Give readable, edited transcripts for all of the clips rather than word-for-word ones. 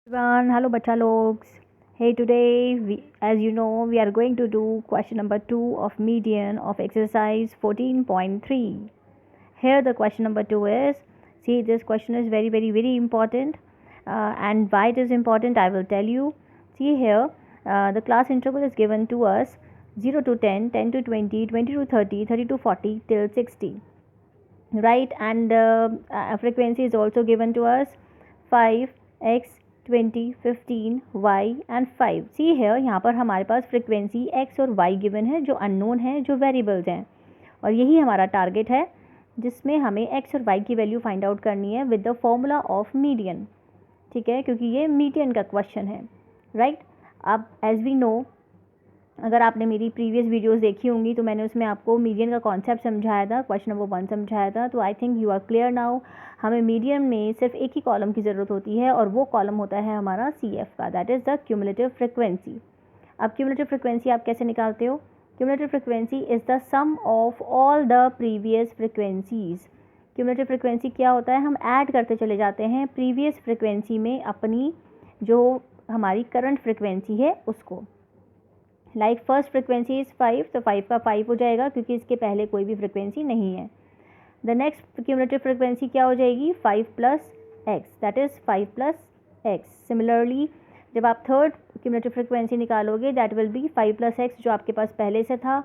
Everyone, hello bacha logs. Hey, today as you know, we are going to do question number 2 of median of exercise 14.3. Here the question number 2 is, see, this question is very important, and why it is important I will tell you. See here, the class interval is given to us 0 to 10, 10 to 20, 20 to 30, 30 to 40 till 60, right? And frequency is also given to us 5, x, 20, 15, y and 5. सी है यहाँ पर हमारे पास frequency x और y given है, जो unknown है, जो variables हैं, और यही हमारा टारगेट है जिसमें हमें x और y की वैल्यू फाइंड आउट करनी है with the formula of median. ठीक है, क्योंकि ये मीडियन का क्वेश्चन है, राइट? अब एज वी नो, अगर आपने मेरी प्रीवियस वीडियोस देखी होंगी तो मैंने उसमें आपको मीडियन का कॉन्सेप्ट समझाया था, क्वेश्चन नंबर 1 समझाया था. तो I think you are clear now. हमें मीडियन में सिर्फ एक ही कॉलम की ज़रूरत होती है और वो कॉलम होता है हमारा CF का, that is the cumulative frequency. अब क्यूमुलेटिव फ्रिक्वेंसी आप कैसे निकालते हो? Cumulative frequency is the sum of all the previous frequencies. Cumulative frequency क्या होता है? हम ऐड करते चले जाते हैं प्रीवियस फ्रिक्वेंसी में अपनी जो हमारी करंट फ्रिक्वेंसी है उसको. लाइक फर्स्ट फ्रिक्वेंसी इज़ 5, तो 5 का 5 हो जाएगा क्योंकि इसके पहले कोई भी फ्रिक्वेंसी नहीं है. द नेक्स्ट क्यूमुलेटिव फ्रिक्वेंसी क्या हो जाएगी? 5 plus x, that is 5 plus x. Similarly जब आप थर्ड क्यूमुलेटिव फ्रिक्वेंसी निकालोगे, that will B 5 plus x, जो आपके पास पहले से था.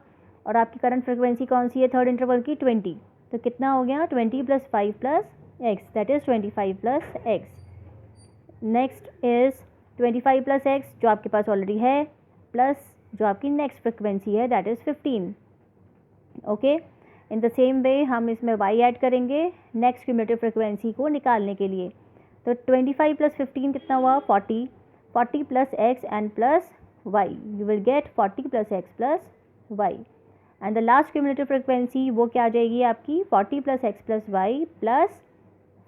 और आपकी करंट फ्रिक्वेंसी कौन सी है थर्ड इंटरवल की? 20. तो कितना हो गया? 20 plus 5 plus x, that is 25 plus x. Next is 25 plus x, जो आपके पास ऑलरेडी है, प्लस जो आपकी नेक्स्ट फ्रिक्वेंसी है, that is 15. Okay, in the same way हम इसमें y ऐड करेंगे नेक्स्ट क्यूमुलेटिव फ्रिक्वेंसी को निकालने के लिए. तो 25 प्लस 15 कितना हुआ? 40. 40 plus x and plus y, you will get 40 plus x plus y. And the last cumulative frequency वो क्या आ जाएगी आपकी? 40 plus x plus y plus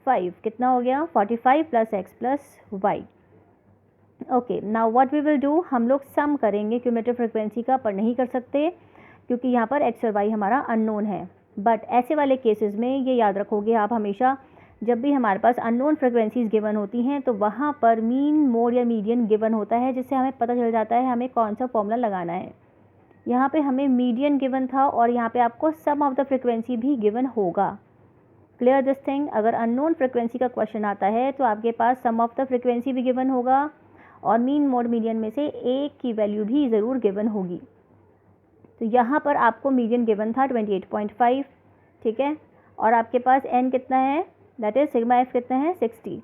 5. कितना हो गया? 45 plus x plus y. Okay, now what we will do, हम लोग सम करेंगे क्यूमुलेटिव फ्रिक्वेंसी का, पर नहीं कर सकते क्योंकि यहाँ पर एक्स और वाई हमारा अननोन है. बट ऐसे वाले केसेस में ये याद रखोगे आप हमेशा, जब भी हमारे पास अननोन फ्रिक्वेंसीज गिवन होती हैं तो वहाँ पर मीन, मोड या मीडियन गिवन होता है, जिससे हमें पता चल जाता है हमें कौन सा फॉर्मूला लगाना है. यहाँ पे हमें मीडियन गिवन था और यहाँ पे आपको सम ऑफ द फ्रिक्वेंसी भी गिवन होगा. Clear this thing? अगर अननोन फ्रिक्वेंसी का क्वेश्चन आता है तो आपके पास सम ऑफ द फ्रिक्वेंसी भी गिवन होगा और मीन, मोड, मीडियन में से एक की वैल्यू भी ज़रूर गिवन होगी. तो यहाँ पर आपको मीडियन गिवन था 28.5, ठीक है, और आपके पास n कितना है, दैट इज़ सिग्मा एफ कितना है? 60.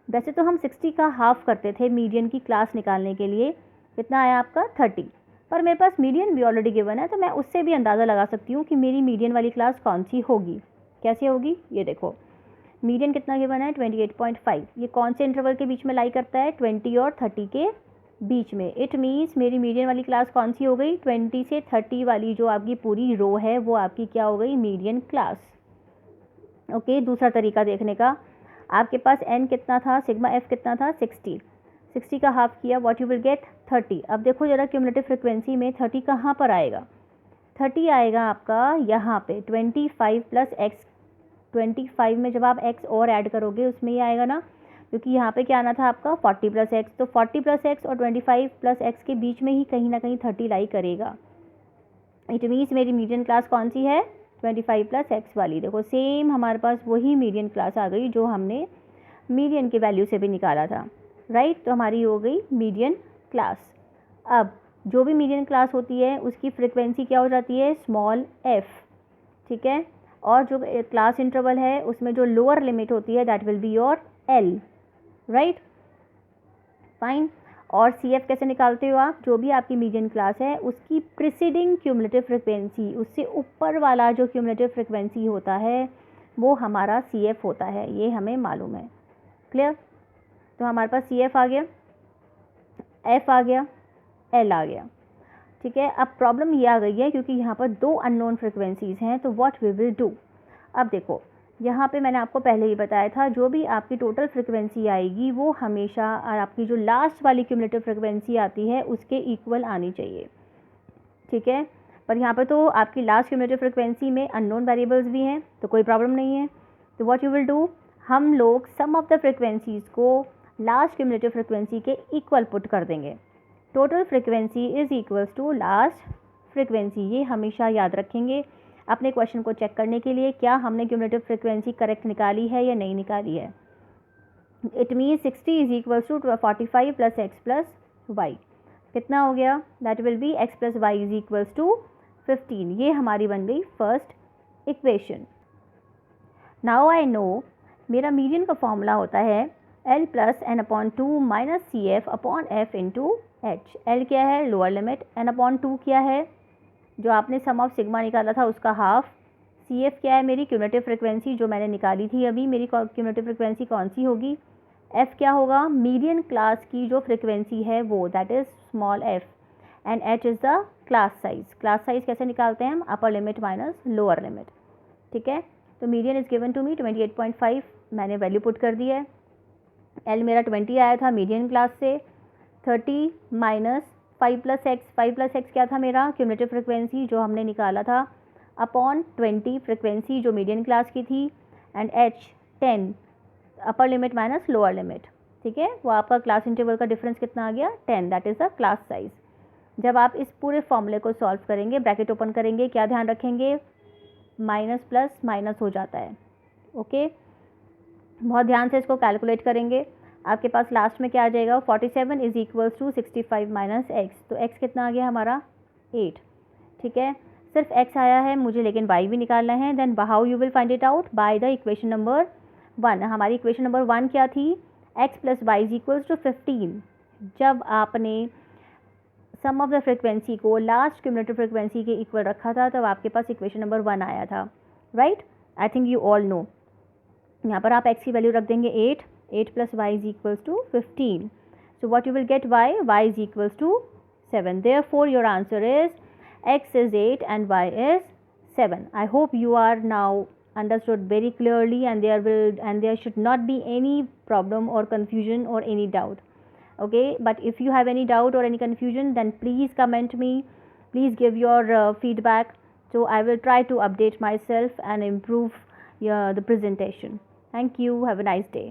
वैसे तो हम 60 का हाफ करते थे मीडियन की क्लास निकालने के लिए. कितना आया आपका? 30. पर मेरे पास मीडियन भी ऑलरेडी गिवन है, तो मैं उससे भी अंदाज़ा लगा सकती हूँ कि मेरी मीडियन वाली क्लास कौन सी होगी. कैसे होगी ये देखो. मीडियन कितना गिवन है? 28.5. ये कौन से इंटरवल के बीच में लाई करता है? 20 और 30 के बीच में. इट मीन्स मेरी मीडियन वाली क्लास कौन सी हो गई? 20 से 30 वाली जो आपकी पूरी रो है वो आपकी क्या हो गई? Median class. ओके, दूसरा तरीका देखने का, आपके पास n कितना था, सिग्मा एफ कितना था? 60. 60 का हाफ किया, व्हाट यू विल गेट? 30. अब देखो जरा क्यूमुलेटिव फ्रिक्वेंसी में 30 कहाँ पर आएगा? 30 आएगा आपका यहाँ पे 25 प्लस एक्स. 25 में जब आप x और ऐड करोगे उसमें ही आएगा ना, क्योंकि यहाँ पे क्या आना था आपका? 40 प्लस एक्स. तो 40 प्लस एक्स और 25 प्लस एक्स के बीच में ही कहीं ना कहीं 30 लाई करेगा. इट मीन्स मेरी मीडियन क्लास कौन सी है? 25 प्लस एक्स वाली. देखो सेम हमारे पास वही मीडियन क्लास आ गई जो हमने मीडियन की वैल्यू से भी निकाला था, राइट? तो हमारी हो गई मीडियन क्लास. अब जो भी मीडियन क्लास होती है उसकी फ्रिक्वेंसी क्या हो जाती है? स्मॉल एफ, ठीक है. और जो क्लास इंटरवल है उसमें जो लोअर लिमिट होती है that will be your L, right? Fine. और CF कैसे निकालते हो आप? जो भी आपकी मीडियन क्लास है उसकी प्रीसीडिंग क्यूमुलेटिव फ्रिक्वेंसी, उससे ऊपर वाला जो क्यूमुलेटिव फ्रिक्वेंसी होता है वो हमारा CF होता है, ये हमें मालूम है. क्लियर? तो हमारे पास CF आ गया, F आ गया, L आ गया, ठीक है. अब प्रॉब्लम ये आ गई है क्योंकि यहाँ पर दो अननोन फ्रिक्वेंसीज़ हैं, तो व्हाट वी विल डू. अब देखो यहाँ पे मैंने आपको पहले ही बताया था, जो भी आपकी टोटल फ्रिक्वेंसी आएगी वो हमेशा आपकी जो लास्ट वाली क्यूमुलेटिव फ्रिक्वेंसी आती है उसके इक्वल आनी चाहिए, ठीक है. पर यहाँ पर तो आपकी लास्ट क्यूमुलेटिव फ्रिक्वेंसी में अननोन वेरिएबल्स भी हैं, तो कोई प्रॉब्लम नहीं है. तो व्हाट यू विल डू, हम लोग सम ऑफ द फ्रिक्वेंसीज़ को लास्ट क्यूमुलेटिव फ्रिक्वेंसी के इक्वल पुट कर देंगे। Total frequency is equals to last frequency, ये हमेशा याद रखेंगे अपने क्वेश्चन को चेक करने के लिए क्या हमने क्यूमुलेटिव फ्रिक्वेंसी करेक्ट निकाली है या नहीं निकाली है। It means 60 is equals to 45 plus x plus y, कितना हो गया, that will be x plus y is equals to 15। ये हमारी बन गई first equation. Now I know मेरा मीडियन का फॉर्मूला होता है L plus n upon 2 minus c f upon f into h. L क्या है, लोअर लिमिट, एन अपॉन 2 क्या है, जो आपने सम ऑफ सिग्मा निकाला था उसका हाफ, सी एफ क्या है, मेरी क्यूमुलेटिव फ्रिक्वेंसी जो मैंने निकाली थी अभी, मेरी क्यूमुलेटिव फ्रिक्वेंसी कौन सी होगी, एफ क्या होगा, मीडियन क्लास की जो फ्रिक्वेंसी है वो, that is small f, and h is the class size. Class size कैसे निकालते हैं हम, upper limit minus lower limit, ठीक है। तो median is given to me 28.5, मैंने वैल्यू पुट कर दी है। एल मेरा 20 आया था मीडियन क्लास से, 30 minus 5 plus x, 5 plus x क्या था मेरा, क्यूमुलेटिव फ्रिक्वेंसी जो हमने निकाला था, अपॉन 20 फ्रिक्वेंसी जो मीडियन क्लास की थी, and H 10 upper limit minus lower limit, ठीक है। वो आपका क्लास इंटरवल का डिफरेंस कितना आ गया, 10, that is the class size. जब आप इस पूरे फॉर्मूले को सॉल्व करेंगे, ब्रैकेट ओपन करेंगे, क्या ध्यान रखेंगे, माइनस प्लस माइनस हो जाता है, ओके। बहुत ध्यान से इसको कैलकुलेट करेंगे, आपके पास लास्ट में क्या आ जाएगा, 47 is equals to 65 minus x, तो एक्स कितना आ गया हमारा 8, ठीक है। सिर्फ एक्स आया है मुझे, लेकिन वाई भी निकालना है। Then how you will find it out, by the equation number 1। हमारी इक्वेशन नंबर 1 क्या थी, x plus y is equals to 15। जब आपने सम ऑफ द फ्रिक्वेंसी को लास्ट क्यूमुलेटिव फ्रिक्वेंसी के इक्वल रखा था तब आपके पास इक्वेशन नंबर 1 आया था, right. I think you all know. यहाँ पर आप x की वैल्यू रख देंगे 8 plus y is equals to 15। So what you will get, y is equals to 7। Therefore your answer is x is 8 and y is 7. I hope you are now understood very clearly, and there should not be any problem or confusion or any doubt, okay. But if you have any doubt or any confusion, then please comment me, please give your feedback, so I will try to update myself and improve the presentation. Thank you, have a nice day.